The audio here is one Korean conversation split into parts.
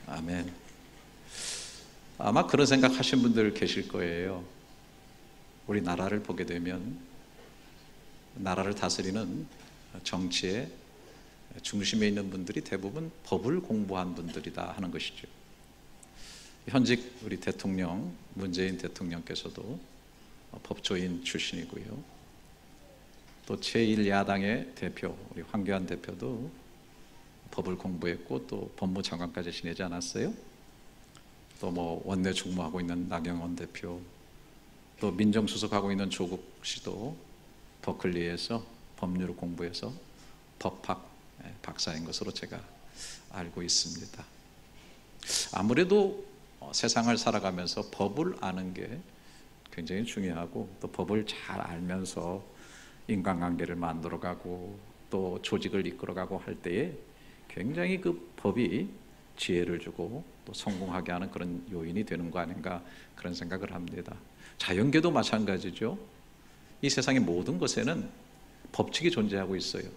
아멘. 아마 그런 생각하신 분들 계실 거예요. 우리 나라를 보게 되면 나라를 다스리는 정치의 중심에 있는 분들이 대부분 법을 공부한 분들이다 하는 것이죠. 현직 우리 대통령 문재인 대통령께서도 법조인 출신이고요. 또 제1야당의 대표 우리 황교안 대표도 법을 공부했고 또 법무장관까지 지내지 않았어요? 또 뭐 원내 중무하고 있는 나경원 대표, 또 민정수석하고 있는 조국 씨도 버클리에서 법률을 공부해서 법학 박사인 것으로 제가 알고 있습니다. 아무래도 세상을 살아가면서 법을 아는 게 굉장히 중요하고 또 법을 잘 알면서 인간관계를 만들어가고 또 조직을 이끌어가고 할 때에 굉장히 그 법이 지혜를 주고 또 성공하게 하는 그런 요인이 되는 거 아닌가 그런 생각을 합니다. 자연계도 마찬가지죠. 이 세상의 모든 것에는 법칙이 존재하고 있어요.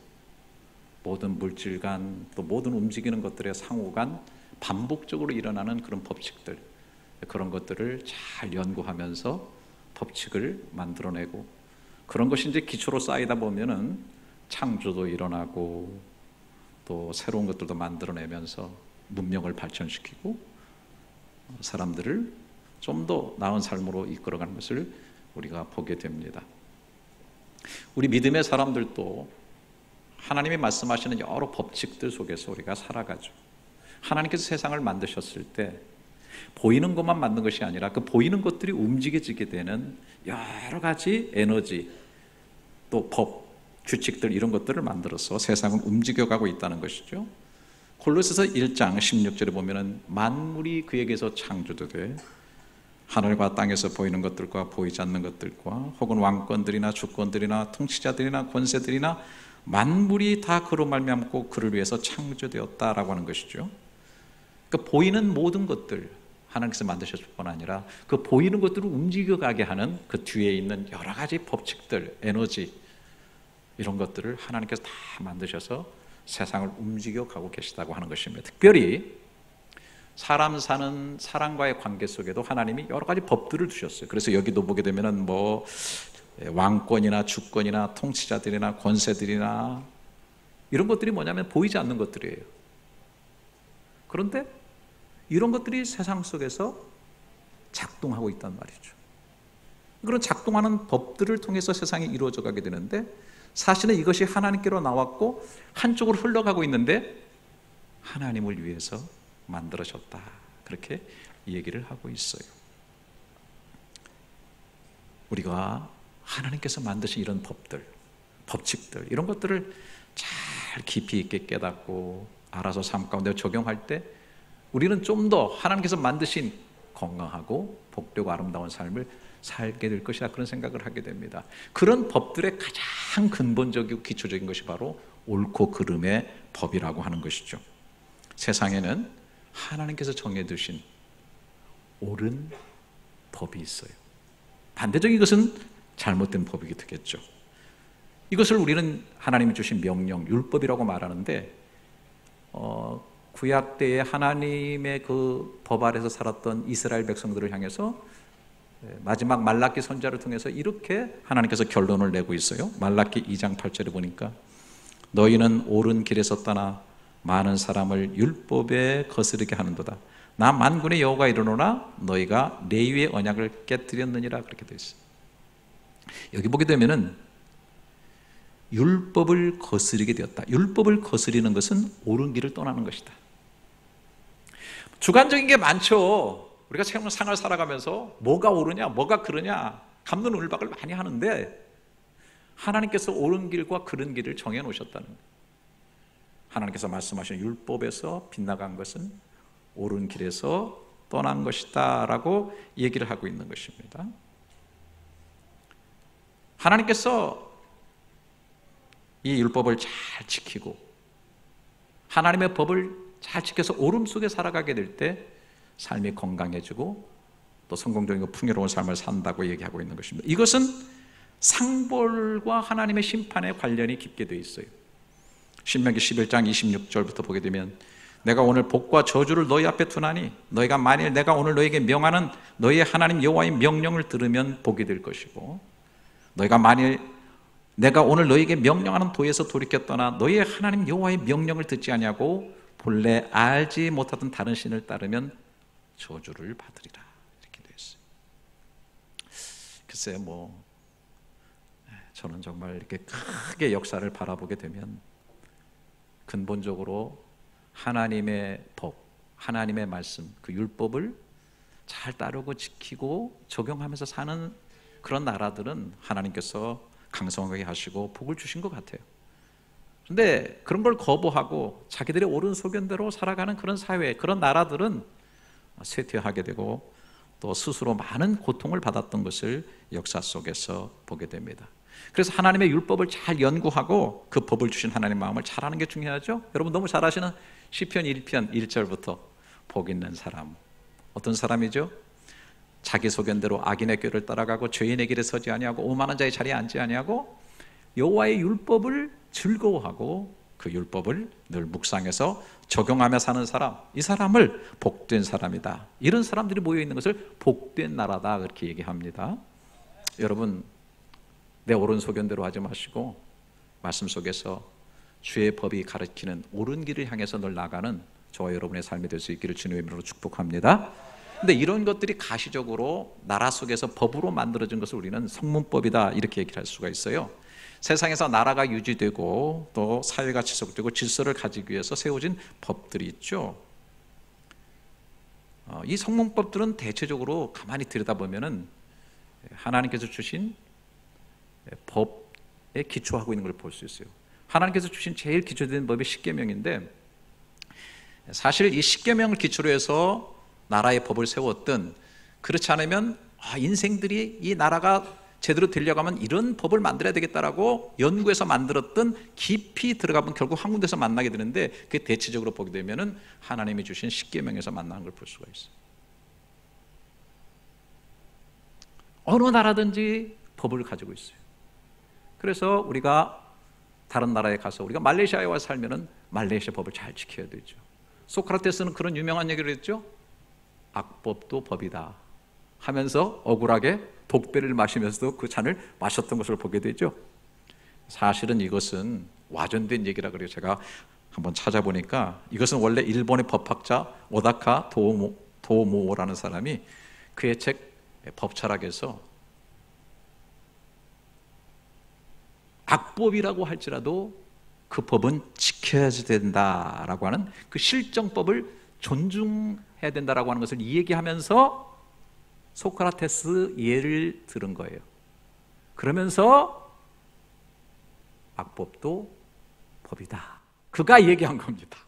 모든 물질 간 또 모든 움직이는 것들의 상호 간 반복적으로 일어나는 그런 법칙들, 그런 것들을 잘 연구하면서 법칙을 만들어내고 그런 것이 이제 기초로 쌓이다 보면은 창조도 일어나고 또 새로운 것들도 만들어내면서 문명을 발전시키고 사람들을 좀 더 나은 삶으로 이끌어가는 것을 우리가 보게 됩니다. 우리 믿음의 사람들도 하나님이 말씀하시는 여러 법칙들 속에서 우리가 살아가죠. 하나님께서 세상을 만드셨을 때 보이는 것만 만든 것이 아니라 그 보이는 것들이 움직여지게 되는 여러 가지 에너지 또 법, 규칙들 이런 것들을 만들어서 세상을 움직여가고 있다는 것이죠. 골로새서 1장 16절에 보면은 만물이 그에게서 창조되되 하늘과 땅에서 보이는 것들과 보이지 않는 것들과 혹은 왕권들이나 주권들이나 통치자들이나 권세들이나 만물이 다 그로 말미암고 그를 위해서 창조되었다라고 하는 것이죠. 그 보이는 모든 것들 하나님께서 만드셨을 뿐 아니라 그 보이는 것들을 움직여가게 하는 그 뒤에 있는 여러 가지 법칙들, 에너지 이런 것들을 하나님께서 다 만드셔서 세상을 움직여가고 계시다고 하는 것입니다. 특별히 사람 사는 사람과의 관계 속에도 하나님이 여러 가지 법들을 두셨어요. 그래서 여기도 보게 되면은 뭐 왕권이나 주권이나 통치자들이나 권세들이나 이런 것들이 뭐냐면 보이지 않는 것들이에요. 그런데 이런 것들이 세상 속에서 작동하고 있단 말이죠. 그런 작동하는 법들을 통해서 세상이 이루어져 가게 되는데 사실은 이것이 하나님께로 나왔고 한쪽으로 흘러가고 있는데 하나님을 위해서 만들어졌다. 그렇게 얘기를 하고 있어요. 우리가 하나님께서 만드신 이런 법들, 법칙들 이런 것들을 잘 깊이 있게 깨닫고 알아서 삶 가운데 적용할 때 우리는 좀 더 하나님께서 만드신 건강하고 복되고 아름다운 삶을 살게 될 것이다 그런 생각을 하게 됩니다. 그런 법들의 가장 근본적이고 기초적인 것이 바로 옳고 그름의 법이라고 하는 것이죠. 세상에는 하나님께서 정해두신 옳은 법이 있어요. 반대적인 것은 잘못된 법이게 되겠죠. 이것을 우리는 하나님이 주신 명령, 율법이라고 말하는데 구약 때에 하나님의 그 법 아래서 살았던 이스라엘 백성들을 향해서 마지막 말라기 선지자를 통해서 이렇게 하나님께서 결론을 내고 있어요. 말라기 2장 8절에 보니까 너희는 옳은 길에서 떠나 많은 사람을 율법에 거스르게 하는도다. 나 만군의 여호와가 이르노라 너희가 레위의 언약을 깨뜨렸느니라 그렇게 되어 있어요. 여기 보게 되면은 율법을 거스르게 되었다. 율법을 거스리는 것은 옳은 길을 떠나는 것이다. 주관적인 게 많죠. 우리가 생활 살아가면서 뭐가 옳으냐 뭐가 그러냐 갑론을박을 많이 하는데 하나님께서 옳은 길과 그른 길을 정해 놓으셨다는 거예요. 하나님께서 말씀하신 율법에서 빗나간 것은 옳은 길에서 떠난 것이다 라고 얘기를 하고 있는 것입니다. 하나님께서 이 율법을 잘 지키고 하나님의 법을 잘 지켜서 옳음 속에 살아가게 될 때 삶이 건강해지고 또 성공적이고 풍요로운 삶을 산다고 얘기하고 있는 것입니다. 이것은 상벌과 하나님의 심판에 관련이 깊게 되어 있어요. 신명기 11장 26절부터 보게 되면 내가 오늘 복과 저주를 너희 앞에 두나니 너희가 만일 내가 오늘 너희에게 명하는 너희의 하나님 여호와의 명령을 들으면 복이 될 것이고, 너희가 만일 내가 오늘 너희에게 명령하는 도에서 돌이켜 떠나 너희의 하나님 여호와의 명령을 듣지 아니하고 본래 알지 못하던 다른 신을 따르면 저주를 받으리라. 이렇게 되어 있어요. 글쎄요, 저는 정말 이렇게 크게 역사를 바라보게 되면 근본적으로 하나님의 법, 하나님의 말씀, 그 율법을 잘 따르고 지키고 적용하면서 사는 그런 나라들은 하나님께서 강성하게 하시고 복을 주신 것 같아요. 그런데 그런 걸 거부하고 자기들의 옳은 소견대로 살아가는 그런 사회, 그런 나라들은 쇠퇴하게 되고 또 스스로 많은 고통을 받았던 것을 역사 속에서 보게 됩니다. 그래서 하나님의 율법을 잘 연구하고 그 법을 주신 하나님의 마음을 잘 아는 게 중요하죠. 여러분 너무 잘 아시는 시편 1편 1절부터 복 있는 사람, 어떤 사람이죠? 자기 소견대로 악인의 꾀를 따라가고 죄인의 길에 서지 아니하고 오만한 자의 자리에 앉지 아니하고 여호와의 율법을 즐거워하고 그 율법을 늘 묵상해서 적용하며 사는 사람, 이 사람을 복된 사람이다. 이런 사람들이 모여있는 것을 복된 나라다, 그렇게 얘기합니다. 여러분, 내 옳은 소견대로 하지 마시고 말씀 속에서 주의 법이 가르치는 옳은 길을 향해서 늘 나가는 저와 여러분의 삶이 될 수 있기를 주님의 이름으로 축복합니다. 근데 이런 것들이 가시적으로 나라 속에서 법으로 만들어진 것을 우리는 성문법이다, 이렇게 얘기를 할 수가 있어요. 세상에서 나라가 유지되고 또 사회가 지속되고 질서를 가지기 위해서 세워진 법들이 있죠. 이 성문법들은 대체적으로 가만히 들여다보면은 하나님께서 주신 법에 기초하고 있는 걸 볼 수 있어요. 하나님께서 주신 제일 기초된 법이 십계명인데, 사실 이 십계명을 기초로 해서 나라의 법을 세웠든, 그렇지 않으면 인생들이 이 나라가 제대로 되려가면 이런 법을 만들어야 되겠다라고 연구해서 만들었던 깊이 들어가면 결국 한 군데서 만나게 되는데, 그게 대체적으로 보게 되면은 하나님이 주신 십계명에서 만나는 걸 볼 수가 있어요. 어느 나라든지 법을 가지고 있어요. 그래서 우리가 다른 나라에 가서 우리가 말레이시아에 와서 살면은 말레이시아 법을 잘 지켜야 되죠. 소크라테스는 그런 유명한 얘기를 했죠. 악법도 법이다 하면서 억울하게 독배를 마시면서도 그 잔을 마셨던 것을 보게 되죠. 사실은 이것은 와전된 얘기라 그래요. 제가 한번 찾아보니까 이것은 원래 일본의 법학자 오다카 도모라는 사람이 그의 책 법철학에서 악법이라고 할지라도 그 법은 지켜야 된다라고 하는 그 실정법을 존중해야 된다라고 하는 것을 얘기하면서 소크라테스 예를 들은 거예요. 그러면서 악법도 법이다, 그가 얘기한 겁니다.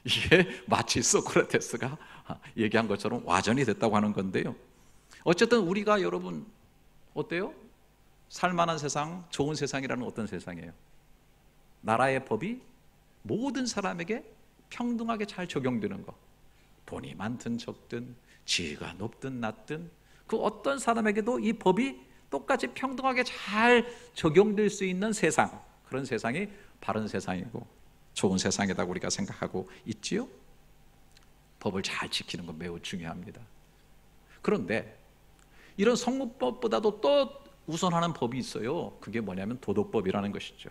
이게 마치 소크라테스가 얘기한 것처럼 와전이 됐다고 하는 건데요. 어쨌든 우리가 여러분 어때요? 살만한 세상, 좋은 세상이라는 어떤 세상이에요? 나라의 법이 모든 사람에게 평등하게 잘 적용되는 것, 돈이 많든 적든 지위가 높든 낮든 그 어떤 사람에게도 이 법이 똑같이 평등하게 잘 적용될 수 있는 세상, 그런 세상이 바른 세상이고 좋은 세상이라고 우리가 생각하고 있지요. 법을 잘 지키는 건 매우 중요합니다. 그런데 이런 성문법보다도 또 우선하는 법이 있어요. 그게 뭐냐면 도덕법이라는 것이죠.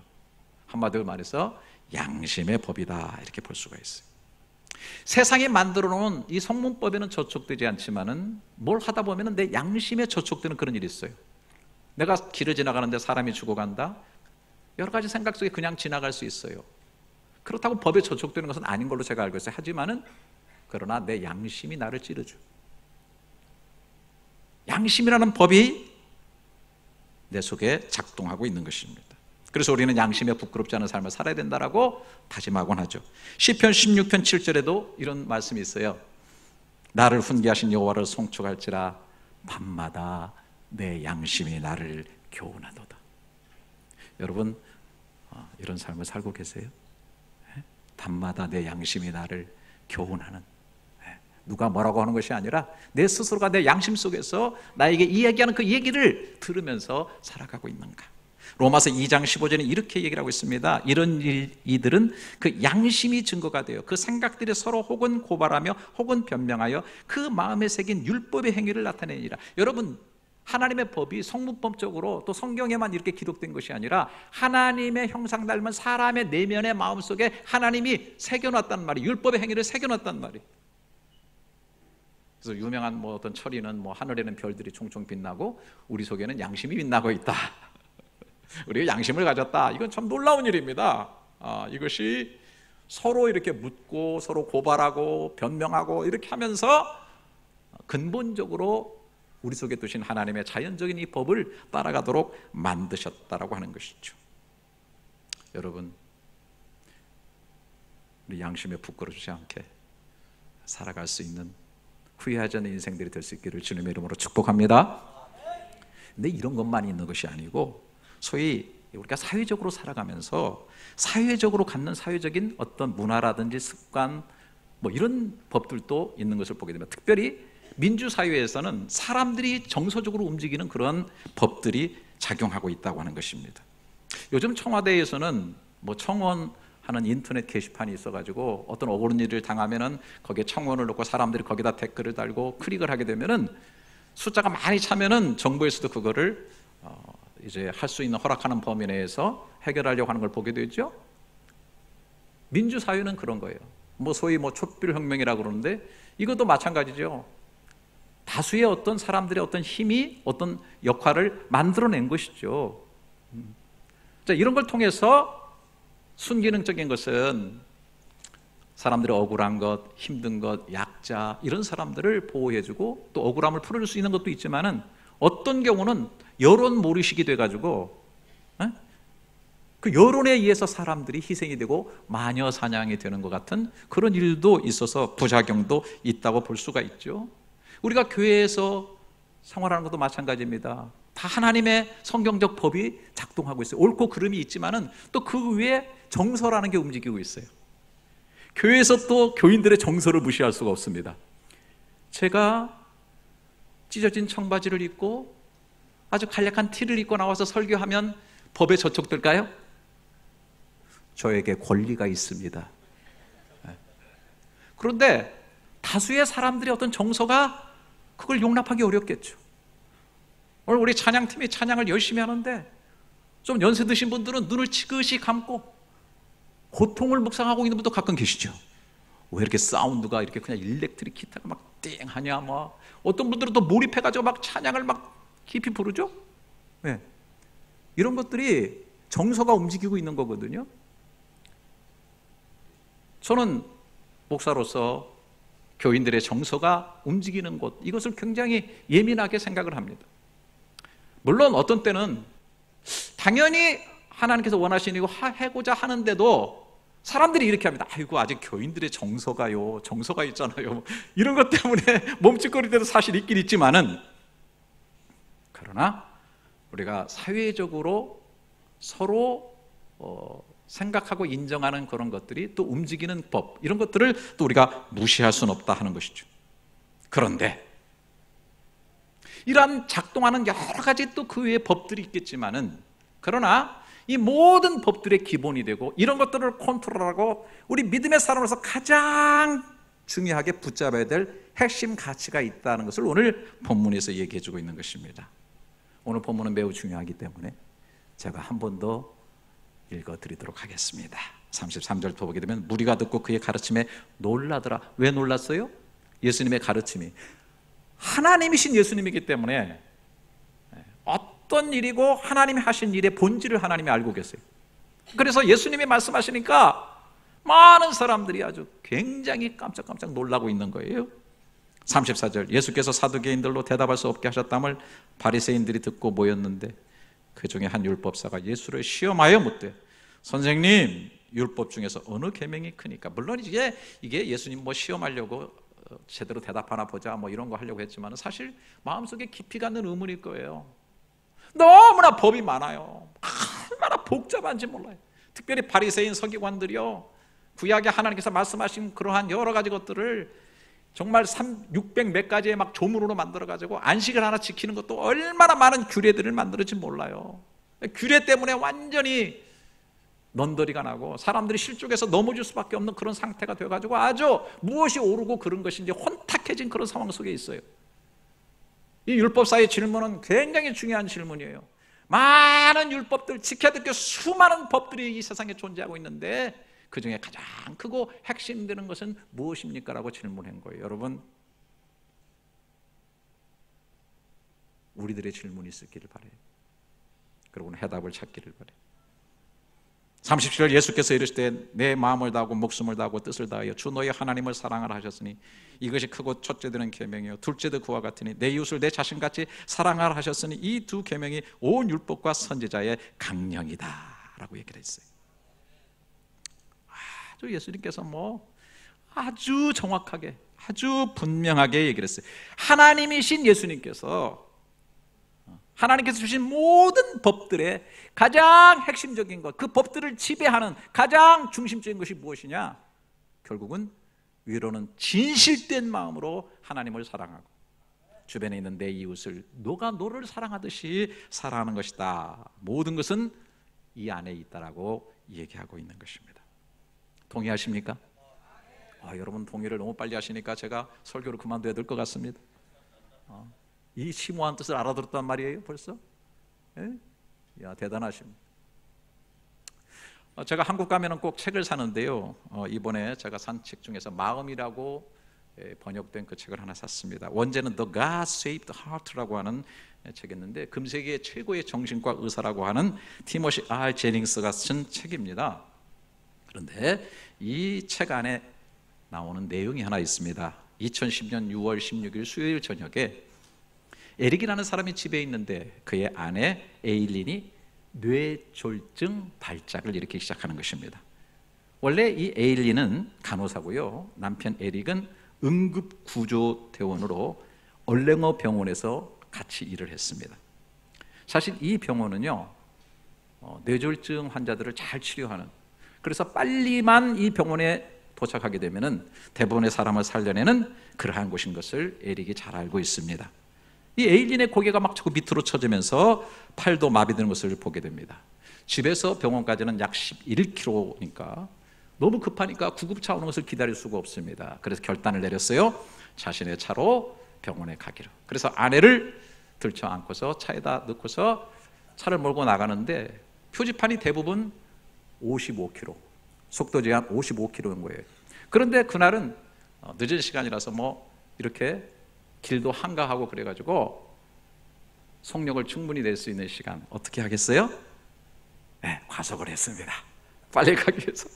한마디로 말해서 양심의 법이다, 이렇게 볼 수가 있어요. 세상이 만들어 놓은 이 성문법에는 저촉되지 않지만은 뭘 하다 보면은 내 양심에 저촉되는 그런 일이 있어요. 내가 길을 지나가는데 사람이 죽어간다, 여러 가지 생각 속에 그냥 지나갈 수 있어요. 그렇다고 법에 저촉되는 것은 아닌 걸로 제가 알고 있어요. 하지만은 그러나 내 양심이 나를 찌르죠. 양심이라는 법이 내 속에 작동하고 있는 것입니다. 그래서 우리는 양심에 부끄럽지 않은 삶을 살아야 된다라고 다짐하곤 하죠. 시편 16편 7절에도 이런 말씀이 있어요. 나를 훈계하신 여호와를 송축할지라 밤마다 내 양심이 나를 교훈하도다. 여러분 이런 삶을 살고 계세요? 밤마다 내 양심이 나를 교훈하는, 누가 뭐라고 하는 것이 아니라 내 스스로가 내 양심 속에서 나에게 이야기하는 그 얘기를 들으면서 살아가고 있는가? 로마서 2장 15절에 이렇게 얘기를 하고 있습니다. 이런 이들은 그 양심이 증거가 되어 그 생각들이 서로 혹은 고발하며 혹은 변명하여 그 마음에 새긴 율법의 행위를 나타내니라. 여러분, 하나님의 법이 성문법적으로 또 성경에만 이렇게 기록된 것이 아니라 하나님의 형상 닮은 사람의 내면의 마음속에 하나님이 새겨놨단 말이에요. 율법의 행위를 새겨놨단 말이에요. 그래서 유명한 어떤 철이는 하늘에는 별들이 총총 빛나고 우리 속에는 양심이 빛나고 있다. 우리가 양심을 가졌다. 이건 참 놀라운 일입니다. 이것이 서로 이렇게 묻고 서로 고발하고 변명하고 이렇게 하면서 근본적으로 우리 속에 두신 하나님의 자연적인 이 법을 따라가도록 만드셨다라고 하는 것이죠. 여러분, 우리 양심에 부끄러지지 않게 살아갈 수 있는 후회하지 않는 인생들이 될 수 있기를 주님의 이름으로 축복합니다. 근데 이런 것만 있는 것이 아니고 소위 우리가 사회적으로 살아가면서 사회적으로 갖는 사회적인 어떤 문화라든지 습관 이런 법들도 있는 것을 보게 됩니다. 특별히 민주사회에서는 사람들이 정서적으로 움직이는 그런 법들이 작용하고 있다고 하는 것입니다. 요즘 청와대에서는 청원하는 인터넷 게시판이 있어가지고 어떤 억울한 일을 당하면은 거기에 청원을 넣고 사람들이 거기다 댓글을 달고 클릭을 하게 되면은 숫자가 많이 차면은 정부에서도 그거를 이제 할 수 있는 허락하는 범위 내에서 해결하려고 하는 걸 보게 되죠. 민주사회는 그런 거예요. 소위 촛불혁명이라고 그러는데 이것도 마찬가지죠. 다수의 어떤 사람들의 어떤 힘이 어떤 역할을 만들어낸 것이죠. 자, 이런 걸 통해서 순기능적인 것은 사람들이 억울한 것, 힘든 것, 약자 이런 사람들을 보호해주고 또 억울함을 풀어줄 수 있는 것도 있지만은 어떤 경우는 여론 모르식이 돼가지고 그 여론에 의해서 사람들이 희생이 되고 마녀 사냥이 되는 것 같은 그런 일도 있어서 부작용도 있다고 볼 수가 있죠. 우리가 교회에서 생활하는 것도 마찬가지입니다. 다 하나님의 성경적 법이 작동하고 있어요. 옳고 그름이 있지만은 또 그 위에 정서라는 게 움직이고 있어요. 교회에서 또 교인들의 정서를 무시할 수가 없습니다. 제가 찢어진 청바지를 입고 아주 간략한 티를 입고 나와서 설교하면 법에 저촉될까요? 저에게 권리가 있습니다. 그런데 다수의 사람들의 어떤 정서가 그걸 용납하기 어렵겠죠. 오늘 우리 찬양팀이 찬양을 열심히 하는데 좀 연세 드신 분들은 눈을 지그시 감고 고통을 묵상하고 있는 분도 가끔 계시죠. 왜 이렇게 사운드가 이렇게 그냥 일렉트릭 기타가 막 띵하냐 어떤 분들은 또 몰입해가지고 막 찬양을 막 깊이 부르죠. 네. 이런 것들이 정서가 움직이고 있는 거거든요. 저는 목사로서 교인들의 정서가 움직이는 곳, 이것을 굉장히 예민하게 생각을 합니다. 물론 어떤 때는 당연히 하나님께서 원하시는 거 해고자 하는데도 사람들이 이렇게 합니다. 아이고, 아직 교인들의 정서가 있잖아요. 이런 것 때문에 멈칫거릴 때도 사실 있긴 있지만은, 그러나 우리가 사회적으로 서로 생각하고 인정하는 그런 것들이 또 움직이는 법, 이런 것들을 또 우리가 무시할 수는 없다 하는 것이죠. 그런데 이러한 작동하는 여러 가지 또 그 외의 법들이 있겠지만은, 그러나 이 모든 법들의 기본이 되고 이런 것들을 컨트롤하고 우리 믿음의 사람으로서 가장 중요하게 붙잡아야 될 핵심 가치가 있다는 것을 오늘 본문에서 얘기해 주고 있는 것입니다. 오늘 본문은 매우 중요하기 때문에 제가 한 번 더 읽어드리도록 하겠습니다. 33절부터 보게 되면 무리가 듣고 그의 가르침에 놀라더라. 왜 놀랐어요? 예수님의 가르침이 하나님이신 예수님이기 때문에 어떤 일이고 하나님이 하신 일의 본질을 하나님이 알고 계세요. 그래서 예수님이 말씀하시니까 많은 사람들이 아주 굉장히 깜짝깜짝 놀라고 있는 거예요. 34절, 예수께서 사두개인들로 대답할 수 없게 하셨다함을 바리새인들이 듣고 모였는데 그 중에 한 율법사가 예수를 시험하여 묻되, 선생님, 율법 중에서 어느 계명이 크니까? 물론 이게 예수님 시험하려고 제대로 대답하나 보자 이런 거 하려고 했지만 사실 마음속에 깊이 갖는 의문일 거예요. 너무나 법이 많아요. 얼마나 복잡한지 몰라요. 특별히 바리새인 서기관들이요, 구약에 하나님께서 말씀하신 그러한 여러 가지 것들을 정말 600 몇 가지의 막 조문으로 만들어가지고 안식을 하나 지키는 것도 얼마나 많은 규례들을 만들었지 몰라요. 규례 때문에 완전히 넌더리가 나고 사람들이 실족해서 넘어질 수밖에 없는 그런 상태가 되어가지고 아주 무엇이 옳고 그런 것인지 혼탁해진 그런 상황 속에 있어요. 이 율법사의 질문은 굉장히 중요한 질문이에요. 많은 율법들, 지켜야 될 게 수많은 법들이 이 세상에 존재하고 있는데 그 중에 가장 크고 핵심되는 것은 무엇입니까? 라고 질문한 거예요. 여러분, 우리들의 질문이 있었기를 바라요. 그리고는 해답을 찾기를 바라요. 37절 예수께서 이르시되 내 마음을 다하고 목숨을 다하고 뜻을 다하여 주 너희 하나님을 사랑하라 하셨으니 이것이 크고 첫째 되는 계명이요 둘째도 그와 같으니 내 이웃을 내 자신같이 사랑하라 하셨으니 이 두 계명이 온 율법과 선지자의 강령이다 라고 얘기를 했어요. 아주 예수님께서 아주 정확하게 아주 분명하게 얘기를 했어요. 하나님이신 예수님께서 하나님께서 주신 모든 법들의 가장 핵심적인 것, 그 법들을 지배하는 가장 중심적인 것이 무엇이냐? 결국은 위로는 진실된 마음으로 하나님을 사랑하고 주변에 있는 내 이웃을 너가 너를 사랑하듯이 사랑하는 것이다. 모든 것은 이 안에 있다라고 얘기하고 있는 것입니다. 동의하십니까? 여러분 동의를 너무 빨리 하시니까 제가 설교를 그만둬야 될 것 같습니다. 이 심오한 뜻을 알아들었단 말이에요 벌써? 예? 야, 대단하십니다. 제가 한국 가면 꼭 책을 사는데요, 이번에 제가 산 책 중에서 마음이라고 번역된 그 책을 하나 샀습니다. 원제는 The God Saved Heart라고 하는 책이었는데 금세기의 최고의 정신과 의사라고 하는 티모시 R 제닝스가 쓴 책입니다. 그런데 이 책 안에 나오는 내용이 하나 있습니다. 2010년 6월 16일 수요일 저녁에 에릭이라는 사람이 집에 있는데 그의 아내 에일린이 뇌졸중 발작을 일으키기 시작하는 것입니다. 원래 이 에일린은 간호사고요, 남편 에릭은 응급구조대원으로 얼랭어 병원에서 같이 일을 했습니다. 사실 이 병원은요, 뇌졸중 환자들을 잘 치료하는, 그래서 빨리만 이 병원에 도착하게 되면은 대부분의 사람을 살려내는 그러한 곳인 것을 에릭이 잘 알고 있습니다. 이 에일린의 고개가 막 자꾸 밑으로 처지면서 팔도 마비되는 것을 보게 됩니다. 집에서 병원까지는 약 11km니까 너무 급하니까 구급차 오는 것을 기다릴 수가 없습니다. 그래서 결단을 내렸어요. 자신의 차로 병원에 가기로. 그래서 아내를 들쳐 안고서 차에다 넣고서 차를 몰고 나가는데 표지판이 대부분 55km, 속도 제한 55km인 거예요. 그런데 그날은 늦은 시간이라서 이렇게 길도 한가하고 그래가지고 속력을 충분히 낼 수 있는 시간 어떻게 하겠어요? 네, 과속을 했습니다. 빨리 가기 위해서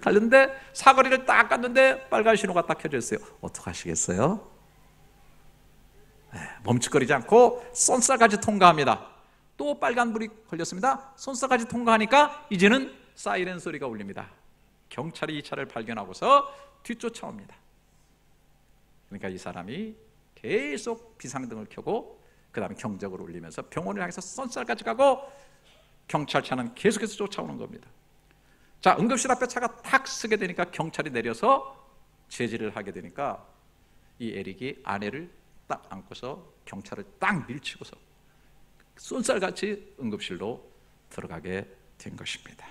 달렸는데 사거리를 딱 갔는데 빨간 신호가 딱 켜져 있어요. 어떡하시겠어요? 네, 멈칫거리지 않고 손살까지 통과합니다. 또 빨간불이 걸렸습니다. 손살까지 통과하니까 이제는 사이렌 소리가 울립니다. 경찰이 이 차를 발견하고서 뒤쫓아옵니다. 그러니까 이 사람이 계속 비상등을 켜고 그 다음에 경적을 울리면서 병원을 향해서 선살까지 가고 경찰차는 계속해서 쫓아오는 겁니다. 자, 응급실 앞에 차가 탁 서게 되니까 경찰이 내려서 제지를 하게 되니까 이 에릭이 아내를 딱 안고서 경찰을 딱 밀치고서 쏜살같이 응급실로 들어가게 된 것입니다.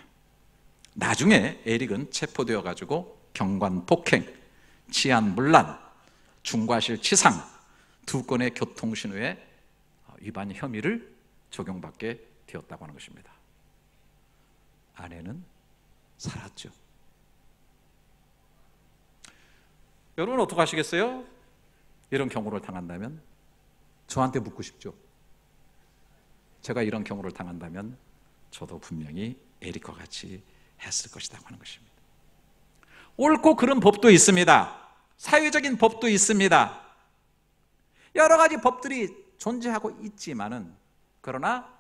나중에 에릭은 체포되어 가지고 경관 폭행, 치안 문란, 중과실 치상 2건의 교통신호에 위반 혐의를 적용받게 되었다고 하는 것입니다. 아내는 살았죠. 여러분 어떻게 하시겠어요? 이런 경우를 당한다면 저한테 묻고 싶죠. 제가 이런 경우를 당한다면 저도 분명히 에릭과 같이 했을 것이라고 하는 것입니다. 옳고 그른 법도 있습니다. 사회적인 법도 있습니다. 여러 가지 법들이 존재하고 있지만은 그러나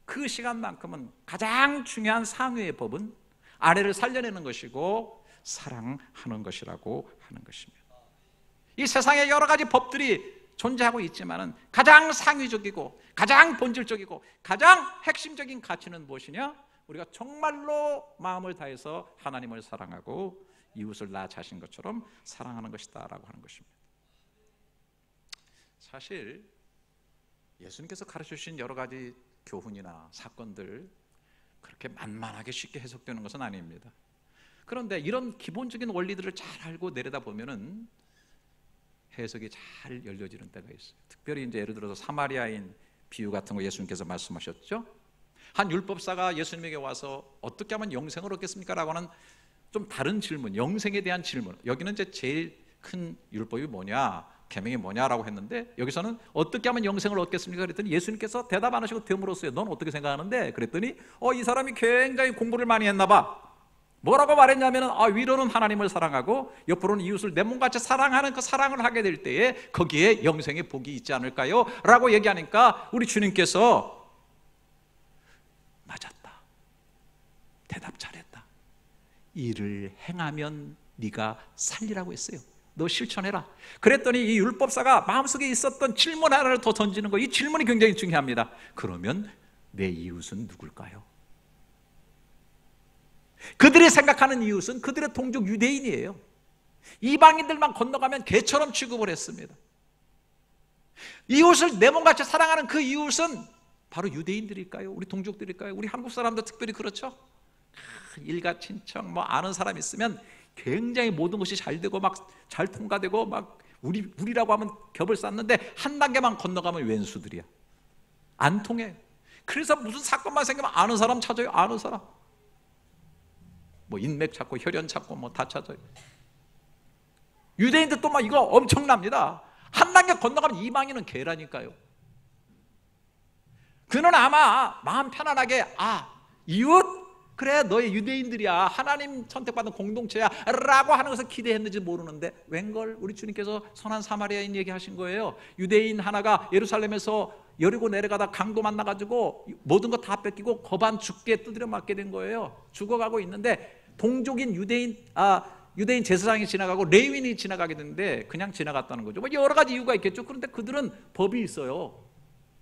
그 시간만큼은 가장 중요한 상위의 법은 아내를 살려내는 것이고 사랑하는 것이라고 하는 것입니다. 이 세상에 여러 가지 법들이 존재하고 있지만은 가장 상위적이고 가장 본질적이고 가장 핵심적인 가치는 무엇이냐? 우리가 정말로 마음을 다해서 하나님을 사랑하고 이웃을 나 자신 것처럼 사랑하는 것이다 라고 하는 것입니다. 사실 예수님께서 가르쳐주신 여러 가지 교훈이나 사건들 그렇게 만만하게 쉽게 해석되는 것은 아닙니다. 그런데 이런 기본적인 원리들을 잘 알고 내려다보면은 해석이 잘 열려지는 때가 있어요. 특별히 이제 예를 들어서 사마리아인 비유 같은 거 예수님께서 말씀하셨죠. 한 율법사가 예수님에게 와서 어떻게 하면 영생을 얻겠습니까? 라고 하는 좀 다른 질문, 영생에 대한 질문. 여기는 이제 제일 큰 율법이 뭐냐, 계명이 뭐냐라고 했는데 여기서는 어떻게 하면 영생을 얻겠습니까? 그랬더니 예수님께서 대답 안 하시고 되물었어요. 넌 어떻게 생각하는데? 그랬더니 이 사람이 굉장히 공부를 많이 했나 봐. 뭐라고 말했냐면 위로는 하나님을 사랑하고 옆으로는 이웃을 내 몸같이 사랑하는 그 사랑을 하게 될 때에 거기에 영생의 복이 있지 않을까요? 라고 얘기하니까 우리 주님께서 맞았다, 대답 잘했다, 이를 행하면 네가 살리라고 했어요. 너 실천해라. 그랬더니 이 율법사가 마음속에 있었던 질문 하나를 더 던지는 거예요. 이 질문이 굉장히 중요합니다. 그러면 내 이웃은 누굴까요? 그들이 생각하는 이웃은 그들의 동족 유대인이에요. 이방인들만 건너가면 개처럼 취급을 했습니다. 이웃을 내 몸같이 사랑하는 그 이웃은 바로 유대인들일까요? 우리 동족들일까요? 우리 한국 사람도 특별히 그렇죠? 일가 친척 아는 사람 있으면 굉장히 모든 것이 잘 되고 막 잘 통과되고 막 우리라고 하면 겹을 쌓는데 한 단계만 건너가면 왼수들이야. 안 통해. 그래서 무슨 사건만 생기면 아는 사람 찾아요. 아는 사람. 인맥 찾고 혈연 찾고 다 찾아요. 유대인들 또 이거 엄청납니다. 한 단계 건너가면 이방인은 개라니까요. 그는 아마 마음 편안하게 이웃? 그래 너희 유대인들이야, 하나님 선택받은 공동체야 라고 하는 것을 기대했는지 모르는데 웬걸 우리 주님께서 선한 사마리아인 얘기하신 거예요. 유대인 하나가 예루살렘에서 여리고 내려가다 강도 만나가지고 모든 거 다 뺏기고 거반 죽게 두드려 맞게 된 거예요. 죽어가고 있는데 동족인 유대인 제사장이 지나가고 레위인이 지나가게 됐는데 그냥 지나갔다는 거죠. 여러 가지 이유가 있겠죠. 그런데 그들은 법이 있어요.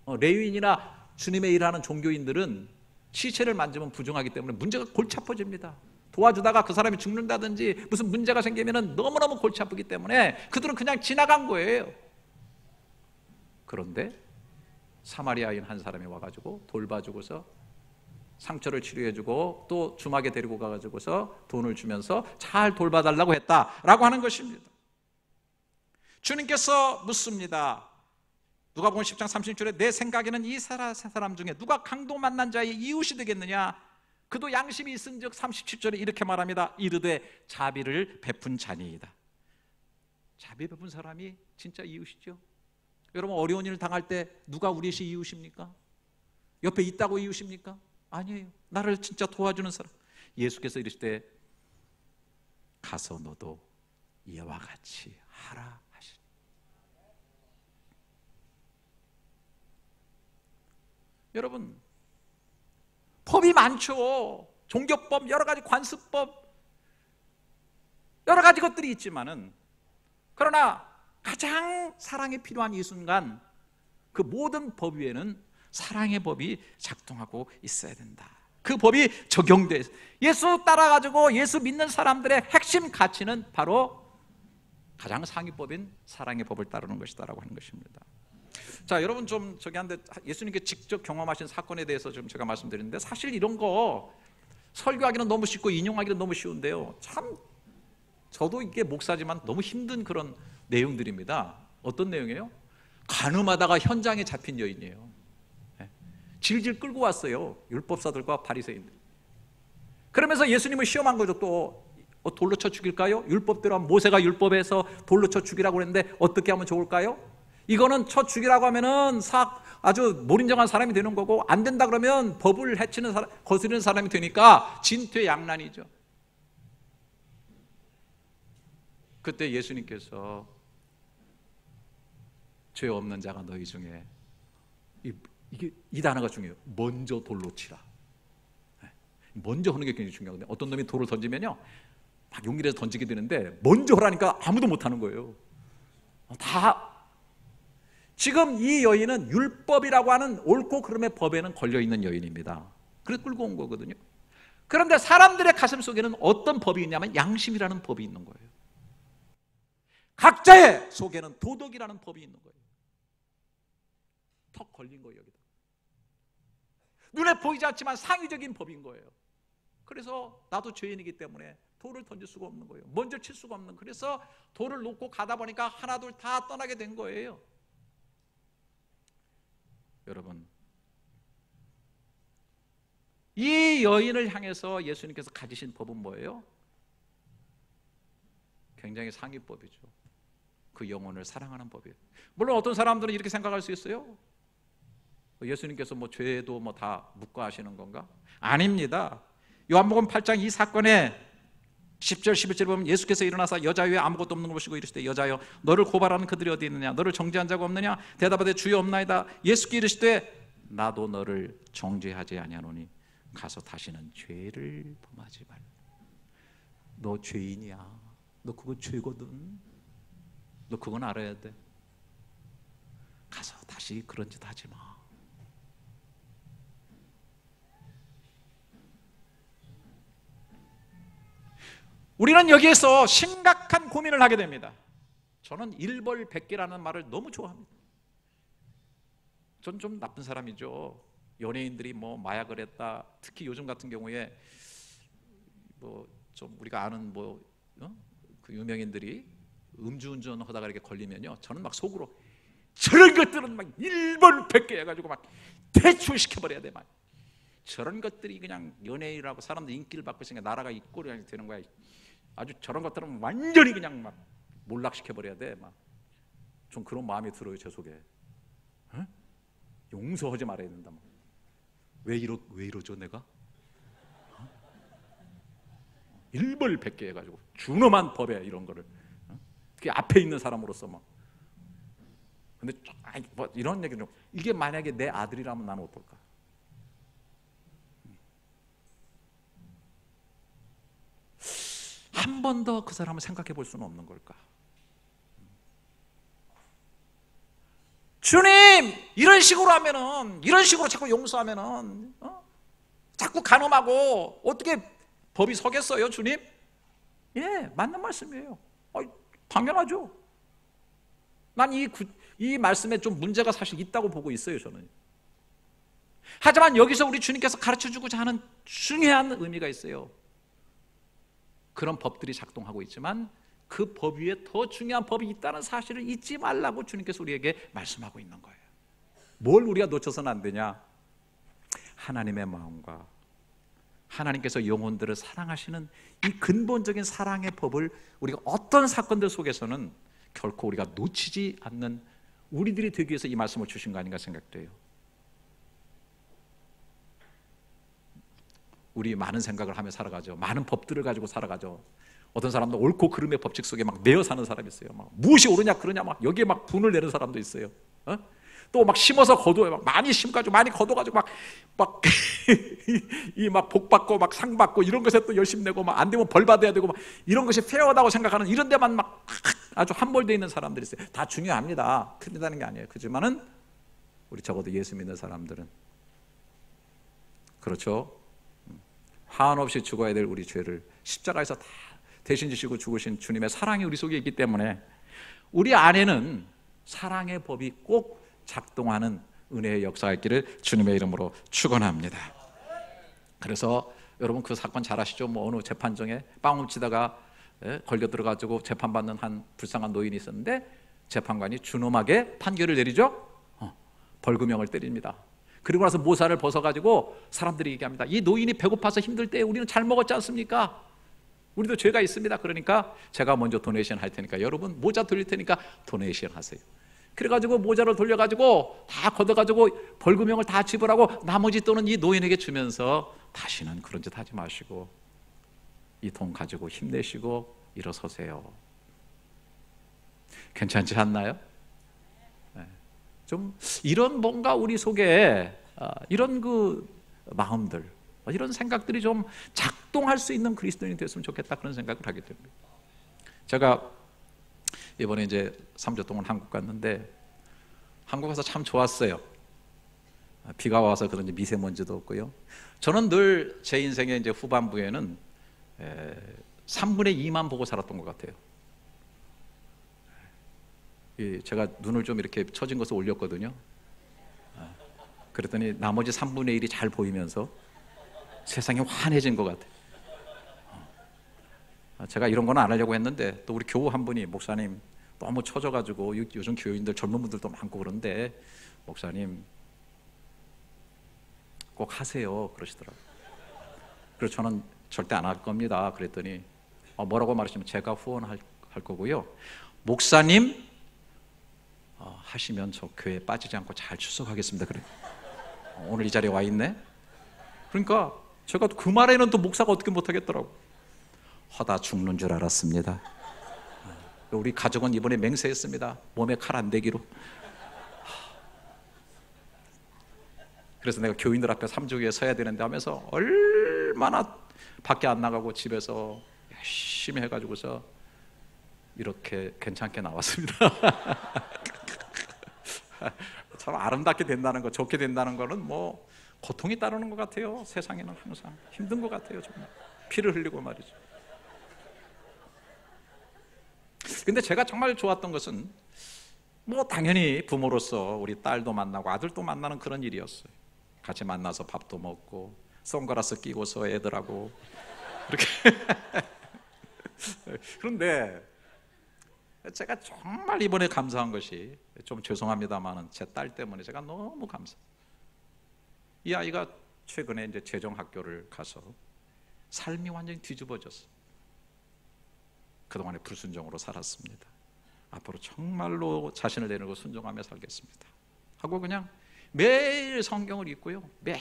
레위인이나 주님의 일하는 종교인들은 시체를 만지면 부정하기 때문에 문제가 골치 아파집니다. 도와주다가 그 사람이 죽는다든지 무슨 문제가 생기면 너무너무 골치 아프기 때문에 그들은 그냥 지나간 거예요. 그런데 사마리아인 한 사람이 와가지고 돌봐주고서 상처를 치료해주고 또 주막에 데리고 가가지고서 돈을 주면서 잘 돌봐달라고 했다라고 하는 것입니다. 주님께서 묻습니다. 누가복음 10장 30절에 내 생각에는 이 사람 중에 누가 강도 만난 자의 이웃이 되겠느냐? 그도 양심이 있은즉 37절에 이렇게 말합니다. 이르되 자비를 베푼 자니이다. 자비 베푼 사람이 진짜 이웃이죠. 여러분 어려운 일을 당할 때 누가 우리 이웃입니까? 옆에 있다고 이웃입니까? 아니에요. 나를 진짜 도와주는 사람. 예수께서 이르실 때 가서 너도 이와 같이 하라. 여러분 법이 많죠. 종교법, 여러 가지 관습법, 여러 가지 것들이 있지만은 그러나 가장 사랑이 필요한 이 순간 그 모든 법 위에는 사랑의 법이 작동하고 있어야 된다. 그 법이 적용돼. 예수 따라가지고 예수 믿는 사람들의 핵심 가치는 바로 가장 상위법인 사랑의 법을 따르는 것이다라고 하는 것입니다. 자, 여러분 좀 한데 예수님께 직접 경험하신 사건에 대해서 좀 제가 말씀드리는데 사실 이런 거 설교하기는 너무 쉽고 인용하기는 너무 쉬운데요. 참 저도 이게 목사지만 너무 힘든 그런 내용들입니다. 어떤 내용이에요? 간음하다가 현장에 잡힌 여인이에요. 질질 끌고 왔어요. 율법사들과 바리새인들. 그러면서 예수님을 시험한 거죠. 또 돌로 쳐 죽일까요? 율법대로 하면 모세가 율법에서 돌로 쳐 죽이라고 했는데 어떻게 하면 좋을까요? 이거는 쳐 죽이라고 하면은 아주 몰인정한 사람이 되는 거고 안 된다 그러면 법을 해치는 사람, 거스르는 사람이 되니까 진퇴양난이죠. 그때 예수님께서 죄 없는 자가 너희 중에 이 단어가 중요해요. 먼저 돌로 치라. 먼저 하는 게 굉장히 중요하거든요. 어떤 놈이 돌을 던지면요 막 용기를 해서 던지게 되는데 먼저 하라니까 아무도 못 하는 거예요. 지금 이 여인은 율법이라고 하는 옳고 그름의 법에는 걸려있는 여인입니다. 그래서 끌고 온 거거든요. 그런데 사람들의 가슴 속에는 어떤 법이 있냐면 양심이라는 법이 있는 거예요. 각자의 속에는 도덕이라는 법이 있는 거예요. 턱 걸린 거예요. 여기다. 눈에 보이지 않지만 상위적인 법인 거예요. 그래서 나도 죄인이기 때문에 돌을 던질 수가 없는 거예요. 먼저 칠 수가 없는. 그래서 돌을 놓고 가다 보니까 하나 둘 다 떠나게 된 거예요. 여러분, 이 여인을 향해서 예수님께서 가지신 법은 뭐예요? 굉장히 상위법이죠. 그 영혼을 사랑하는 법이에요. 물론 어떤 사람들은 이렇게 생각할 수 있어요. 예수님께서 뭐 죄도 뭐 다 묵과하시는 건가? 아닙니다. 요한복음 8장 이 사건에 10절 11절에 보면 예수께서 일어나서 여자 위에 아무것도 없는 걸 보시고 이르시되 여자여 너를 고발하는 그들이 어디 있느냐? 너를 정죄한 자가 없느냐? 대답하되 주여 없나이다. 예수께 이르시되 나도 너를 정죄하지 아니하노니 가서 다시는 죄를 범하지 말라. 너 죄인이야. 너 그거 죄거든. 너 그건 알아야 돼. 가서 다시 그런 짓 하지 마. 우리는 여기에서 심각한 고민을 하게 됩니다. 저는 일벌백계라는 말을 너무 좋아합니다. 전 좀 나쁜 사람이죠. 연예인들이 뭐 마약을 했다. 특히 요즘 같은 경우에 뭐 좀 우리가 아는 그 유명인들이 음주운전 하다가 이렇게 걸리면요, 저는 막 속으로 저런 것들은 막 일벌백계 해가지고 막 퇴출시켜버려야 돼. 막 저런 것들이 그냥 연예인이라고 사람들 인기를 받고 있으니까 나라가 이 꼴이 되는 거야. 아주 저런 것들은 완전히 그냥 막 몰락시켜버려야 돼. 막 좀 그런 마음이 들어요, 제 속에. 어? 용서하지 말아야 된다. 왜 이러죠 내가? 어? 일벌백계 해가지고 준엄한 법에 이런 거를, 특히 앞에 있는 사람으로서 막. 근데 뭐 이런 얘기는, 이게 만약에 내 아들이라면 나는 어떨까? 한 번 더 그 사람을 생각해 볼 수는 없는 걸까? 주님, 이런 식으로 하면은, 이런 식으로 자꾸 용서하면은, 자꾸 간음하고 어떻게 법이 서겠어요, 주님? 예, 맞는 말씀이에요. 당연하죠. 난 이 말씀에 좀 문제가 사실 있다고 보고 있어요, 저는. 하지만 여기서 우리 주님께서 가르쳐주고자 하는 중요한 의미가 있어요. 그런 법들이 작동하고 있지만 그 법 위에 더 중요한 법이 있다는 사실을 잊지 말라고 주님께서 우리에게 말씀하고 있는 거예요. 뭘 우리가 놓쳐서는 안 되냐? 하나님의 마음과 하나님께서 영혼들을 사랑하시는 이 근본적인 사랑의 법을 우리가 어떤 사건들 속에서는 결코 우리가 놓치지 않는 우리들이 되기 위해서 이 말씀을 주신 거 아닌가 생각돼요. 우리 많은 생각을 하며 살아가죠. 많은 법들을 가지고 살아가죠. 어떤 사람도 옳고 그름의 법칙 속에 막 매여 사는 사람이 있어요. 막 무엇이 옳으냐 그러냐 막 여기에 막 분을 내는 사람도 있어요. 또 막 심어서 거둬요. 막 많이 심가지고 많이 거둬가지고 막 이 막 복 받고 막 상 받고 이런 것에 또 열심 내고 막 안 되면 벌 받아야 되고 막 이런 것이 페어하다고 생각하는 이런 데만 막 아주 함몰되어 있는 사람들이 있어요. 다 중요합니다. 큰일나는 게 아니에요. 그렇지만은 우리 적어도 예수 믿는 사람들은 그렇죠. 한없이 죽어야 될 우리 죄를 십자가에서 다 대신 지시고 죽으신 주님의 사랑이 우리 속에 있기 때문에 우리 안에는 사랑의 법이 꼭 작동하는 은혜의 역사가 있기를 주님의 이름으로 축원합니다. 그래서 여러분 그 사건 잘 아시죠? 뭐 어느 재판정에 빵 훔치다가 걸려 들어가지고 재판받는 한 불쌍한 노인이 있었는데 재판관이 준엄하게 판결을 내리죠. 벌금형을 때립니다. 그리고 나서 모자를 벗어가지고 사람들이 얘기합니다. 이 노인이 배고파서 힘들 때 우리는 잘 먹었지 않습니까? 우리도 죄가 있습니다. 그러니까 제가 먼저 도네이션 할 테니까 여러분 모자 돌릴 테니까 도네이션 하세요. 그래가지고 모자를 돌려가지고 다 걷어가지고 벌금형을 다 지불하고 나머지 돈은 이 노인에게 주면서 다시는 그런 짓 하지 마시고 이 돈 가지고 힘내시고 일어서세요. 괜찮지 않나요? 네. 좀 이런 뭔가 우리 속에 이런 그 마음들, 이런 생각들이 좀 작동할 수 있는 그리스도인이 됐으면 좋겠다 그런 생각을 하게 됩니다. 제가 이번에 이제 3주 동안 한국 갔는데 한국 가서 참 좋았어요. 비가 와서 그런지 미세먼지도 없고요. 저는 늘 제 인생의 이제 후반부에는 3분의 2만 보고 살았던 것 같아요. 제가 눈을 좀 이렇게 처진 것을 올렸거든요. 그랬더니 나머지 3분의 1이 잘 보이면서 세상이 환해진 것 같아요. 제가 이런 건 안 하려고 했는데 또 우리 교우 한 분이 목사님 너무 처져가지고 요즘 교인들 젊은 분들도 많고 그런데 목사님 꼭 하세요 그러시더라고요. 그래서 저는 절대 안 할 겁니다 그랬더니 뭐라고 말하시면 제가 후원할 거고요 목사님 하시면 저 교회에 빠지지 않고 잘 출석하겠습니다. 그래. 오늘 이 자리에 와 있네. 그러니까 제가 그 말에는 또 목사가 어떻게 못하겠더라고. 하다 죽는 줄 알았습니다. 우리 가족은 이번에 맹세했습니다. 몸에 칼 안 대기로. 그래서 내가 교인들 앞에 3주 후에 서야 되는데 하면서 얼마나 밖에 안 나가고 집에서 열심히 해가지고서 이렇게 괜찮게 나왔습니다. 참 아름답게 된다는 거, 좋게 된다는 거는 뭐 고통이 따르는 것 같아요. 세상에는 항상 힘든 것 같아요. 정말 피를 흘리고 말이죠. 근데 제가 정말 좋았던 것은 뭐 당연히 부모로서 우리 딸도 만나고 아들도 만나는 그런 일이었어요. 같이 만나서 밥도 먹고 선글라스 끼고서 애들하고 이렇게 그런데 제가 정말 이번에 감사한 것이 좀 죄송합니다만 제 딸 때문에 제가 너무 감사해요. 이 아이가 최근에 이제 재정학교를 가서 삶이 완전히 뒤집어졌어요. 그동안에 불순종으로 살았습니다. 앞으로 정말로 자신을 내놓고 순종하며 살겠습니다 하고 그냥 매일 성경을 읽고요 매일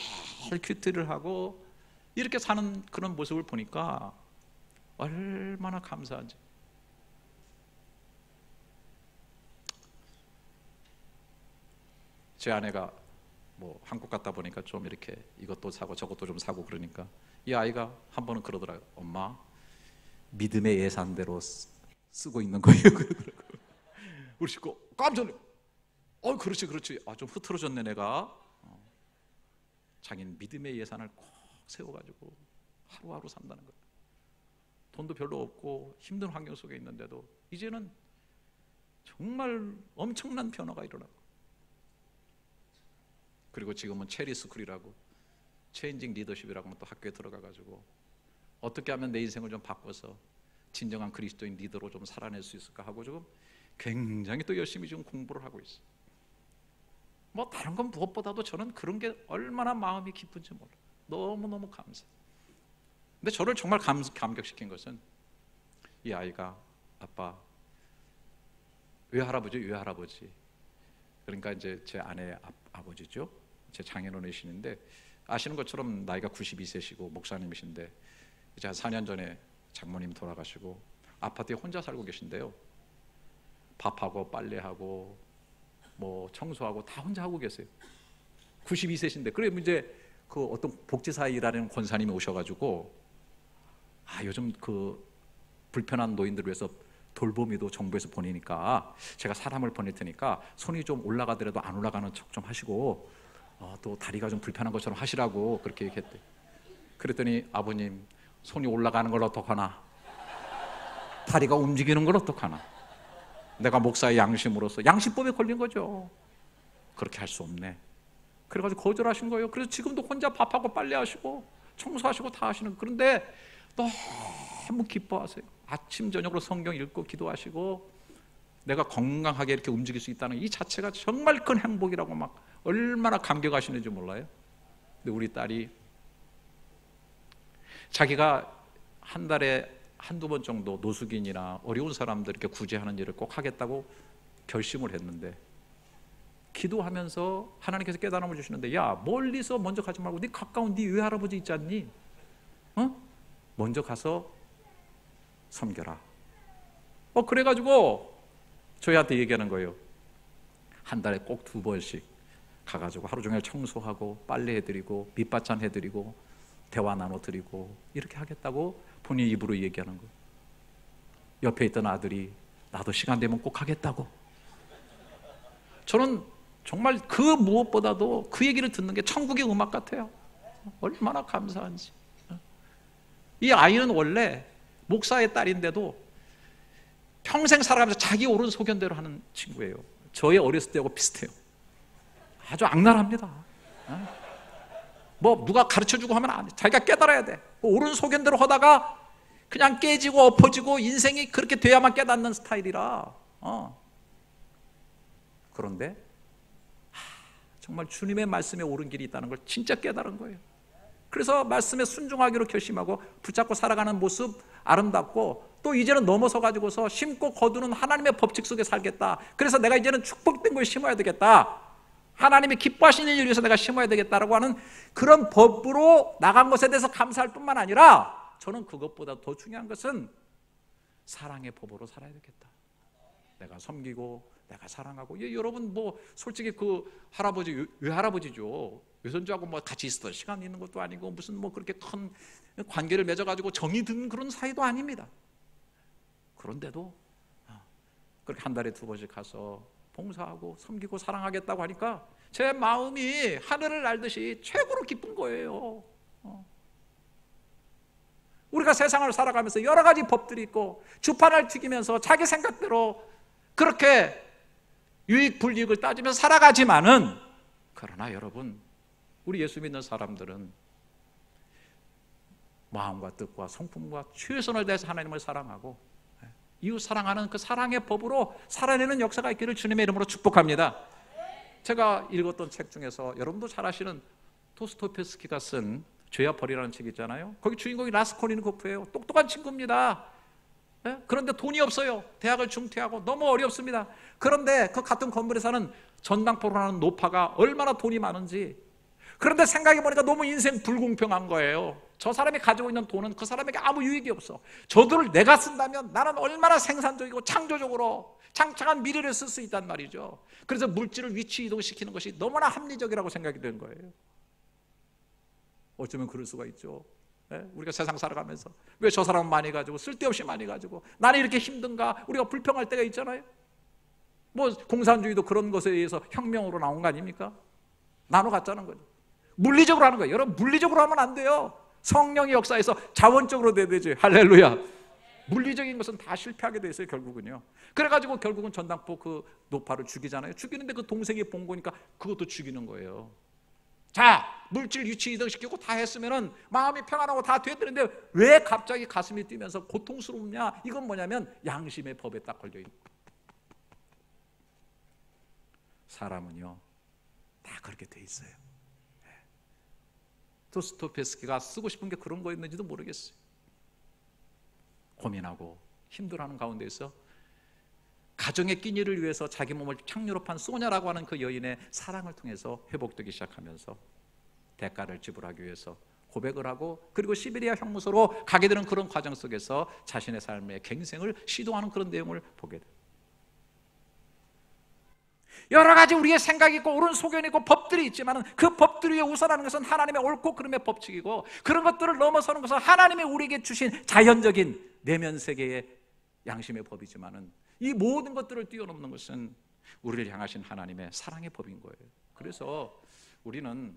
큐티를 하고 이렇게 사는 그런 모습을 보니까 얼마나 감사한지. 제 아내가 뭐 한국 갔다 보니까 좀 이렇게 이것도 사고 저것도 좀 사고 그러니까 이 아이가 한 번은 그러더라고요. 엄마 믿음의 예산대로 쓰고 있는 거예요. 그러더라고요. 우리 식구 깜짝 놀랐어요. 그렇지. 좀 흐트러졌네 내가. 자기는 믿음의 예산을 꼭 세워가지고 하루하루 산다는 거예요. 돈도 별로 없고 힘든 환경 속에 있는데도 이제는 정말 엄청난 변화가 일어나고, 그리고 지금은 체리스쿨이라고 체인징 리더십이라고 또 학교에 들어가가지고 어떻게 하면 내 인생을 좀 바꿔서 진정한 그리스도인 리더로 좀 살아낼 수 있을까 하고 지금 굉장히 또 열심히 지금 공부를 하고 있어요. 뭐 다른 건 무엇보다도 저는 그런 게 얼마나 마음이 기쁜지 몰라요. 너무너무 감사해요. 근데 저를 정말 감격시킨 것은 이 아이가 아빠 외할아버지 그러니까 이제 제 아내의 아버지죠. 제 장인어른이시는데 아시는 것처럼 나이가 92세시고 목사님이신데 이제 한 4년 전에 장모님 돌아가시고 아파트에 혼자 살고 계신데요. 밥하고 빨래하고 뭐 청소하고 다 혼자 하고 계세요. 92세신데 그래 이제 그 어떤 복지사 일하는 권사님이 오셔가지고 요즘 그 불편한 노인들을 위해서 돌보미도 정부에서 보내니까 제가 사람을 보낼 테니까 손이 좀 올라가더라도 안 올라가는 척 좀 하시고 또 다리가 좀 불편한 것처럼 하시라고 그렇게 얘기했대. 그랬더니 아버님 손이 올라가는 걸 어떡하나, 다리가 움직이는 걸 어떡하나, 내가 목사의 양심으로서 양심법에 걸린 거죠. 그렇게 할 수 없네. 그래가지고 거절하신 거예요. 그래서 지금도 혼자 밥하고 빨래하시고 청소하시고 다 하시는. 그런데 너무 기뻐하세요. 아침 저녁으로 성경 읽고 기도하시고 내가 건강하게 이렇게 움직일 수 있다는 이 자체가 정말 큰 행복이라고 막 얼마나 감격하시는지 몰라요. 근데 우리 딸이 자기가 한 달에 한두 번 정도 노숙인이나 어려운 사람들 이렇게 구제하는 일을 꼭 하겠다고 결심을 했는데 기도하면서 하나님께서 깨달음을 주시는데 야 멀리서 먼저 가지 말고 네 가까운 네 외할아버지 있지 않니? 먼저 가서 섬겨라. 그래가지고 저희한테 얘기하는 거예요. 한 달에 꼭 2번씩 가가지고 하루 종일 청소하고 빨래해드리고 밑반찬 해드리고 대화 나눠드리고 이렇게 하겠다고 본인 입으로 얘기하는 거예요. 옆에 있던 아들이 나도 시간 되면 꼭 하겠다고. 저는 정말 그 무엇보다도 그 얘기를 듣는 게 천국의 음악 같아요. 얼마나 감사한지. 이 아이는 원래 목사의 딸인데도 평생 살아가면서 자기 옳은 소견대로 하는 친구예요. 저의 어렸을 때하고 비슷해요. 아주 악랄합니다. 뭐 누가 가르쳐주고 하면 안 돼. 자기가 깨달아야 돼. 옳은 소견대로 하다가 그냥 깨지고 엎어지고 인생이 그렇게 돼야만 깨닫는 스타일이라. 그런데 정말 주님의 말씀에 옳은 길이 있다는 걸 진짜 깨달은 거예요. 그래서 말씀에 순종하기로 결심하고 붙잡고 살아가는 모습 아름답고, 또 이제는 넘어서 가지고서 심고 거두는 하나님의 법칙 속에 살겠다. 그래서 내가 이제는 축복된 걸 심어야 되겠다. 하나님이 기뻐하시는 일을 위해서 내가 심어야 되겠다라고 하는 그런 법으로 나간 것에 대해서 감사할 뿐만 아니라, 저는 그것보다 더 중요한 것은 사랑의 법으로 살아야 되겠다. 내가 섬기고 내가 사랑하고. 여러분 뭐 솔직히 그 할아버지, 외할아버지죠. 외손주하고 뭐 같이 있었던 시간 있는 것도 아니고 무슨 뭐 그렇게 큰 관계를 맺어가지고 정이 든 그런 사이도 아닙니다. 그런데도 그렇게 한 달에 2번씩 가서 봉사하고 섬기고 사랑하겠다고 하니까 제 마음이 하늘을 날듯이 최고로 기쁜 거예요. 우리가 세상을 살아가면서 여러 가지 법들이 있고 주판을 튀기면서 자기 생각대로 그렇게 유익 불이익을 따지면서 살아가지만은, 그러나 여러분, 우리 예수 믿는 사람들은 마음과 뜻과 성품과 최선을 다해서 하나님을 사랑하고 이웃 사랑하는 그 사랑의 법으로 살아내는 역사가 있기를 주님의 이름으로 축복합니다. 제가 읽었던 책 중에서 여러분도 잘 아시는 도스토옙스키가 쓴 죄와 벌이라는 책이 있잖아요. 거기 주인공이 라스콜니코프예요. 똑똑한 친구입니다. 그런데 돈이 없어요. 대학을 중퇴하고 너무 어렵습니다. 그런데 그 같은 건물에 사는 전당포로라는 노파가 얼마나 돈이 많은지, 그런데 생각해보니까 너무 인생 불공평한 거예요. 저 사람이 가지고 있는 돈은 그 사람에게 아무 유익이 없어. 저 돈을 내가 쓴다면 나는 얼마나 생산적이고 창조적으로 창창한 미래를 쓸 수 있단 말이죠. 그래서 물질을 위치 이동시키는 것이 너무나 합리적이라고 생각이 된 거예요. 어쩌면 그럴 수가 있죠. 우리가 세상 살아가면서 왜 저 사람은 많이 가지고 쓸데없이 많이 가지고 나는 이렇게 힘든가, 우리가 불평할 때가 있잖아요. 뭐 공산주의도 그런 것에 의해서 혁명으로 나온 거 아닙니까? 나눠 갖자는 거죠. 물리적으로 하는 거예요. 여러분, 물리적으로 하면 안 돼요. 성령의 역사에서 자원적으로 돼야 되지. 할렐루야. 물리적인 것은 다 실패하게 돼 있어요, 결국은요. 그래가지고 결국은 전당포 그 노파를 죽이잖아요. 죽이는데 그 동생이 본 거니까 그것도 죽이는 거예요. 자, 물질 유치 이동시키고 다 했으면은 마음이 평안하고 다 됐는데 왜 갑자기 가슴이 뛰면서 고통스럽냐? 이건 뭐냐면 양심의 법에 딱 걸려 있는 거예요. 사람은요 다 그렇게 돼 있어요. 도스토옙스키가 쓰고 싶은 게 그런 거였는지도 모르겠어요. 고민하고 힘들어하는 가운데서 가정의 끼니를 위해서 자기 몸을 창녀로 판 소냐라고 하는 그 여인의 사랑을 통해서 회복되기 시작하면서 대가를 지불하기 위해서 고백을 하고, 그리고 시베리아 형무소로 가게 되는 그런 과정 속에서 자신의 삶의 갱생을 시도하는 그런 내용을 보게 돼요. 여러 가지 우리의 생각이 있고 옳은 소견이 있고 법들이 있지만 그 법들 위에 우선하는 것은 하나님의 옳고 그름의 법칙이고, 그런 것들을 넘어서는 것은 하나님이 우리에게 주신 자연적인 내면 세계의 양심의 법이지만 이 모든 것들을 뛰어넘는 것은 우리를 향하신 하나님의 사랑의 법인 거예요. 그래서 우리는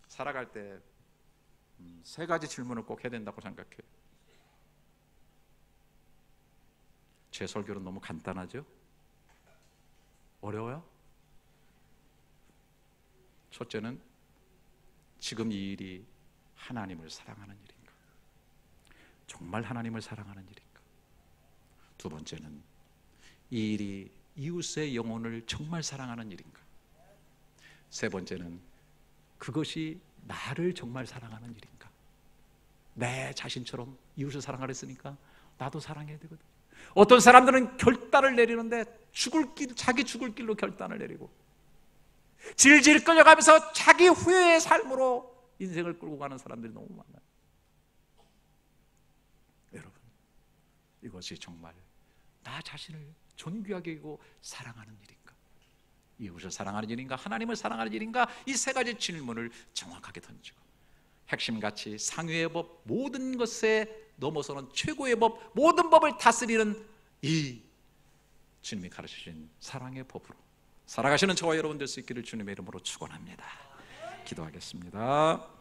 살아갈 때 3가지 질문을 꼭 해야 된다고 생각해요. 제 설교는 너무 간단하죠? 어려워요? 첫째는 지금 이 일이 하나님을 사랑하는 일인가? 정말 하나님을 사랑하는 일인가? 2번째는 이 일이 이웃의 영혼을 정말 사랑하는 일인가? 3번째는 그것이 나를 정말 사랑하는 일인가? 내 자신처럼 이웃을 사랑하랬으니까 나도 사랑해야 되거든. 어떤 사람들은 결단을 내리는데 자기 죽을 길로 결단을 내리고 질질 끌려가면서 자기 후회의 삶으로 인생을 끌고 가는 사람들이 너무 많아요. 여러분, 이것이 정말 나 자신을 존귀하게 여기고 사랑하는 일인가? 이웃을 사랑하는 일인가? 하나님을 사랑하는 일인가? 이 3가지 질문을 정확하게 던지고 핵심같이 상위의 법, 모든 것에 넘어서는 최고의 법, 모든 법을 다스리는 이 주님이 가르치신 사랑의 법으로 살아가시는 저와 여러분 될 수 있기를 주님의 이름으로 축원합니다. 기도하겠습니다.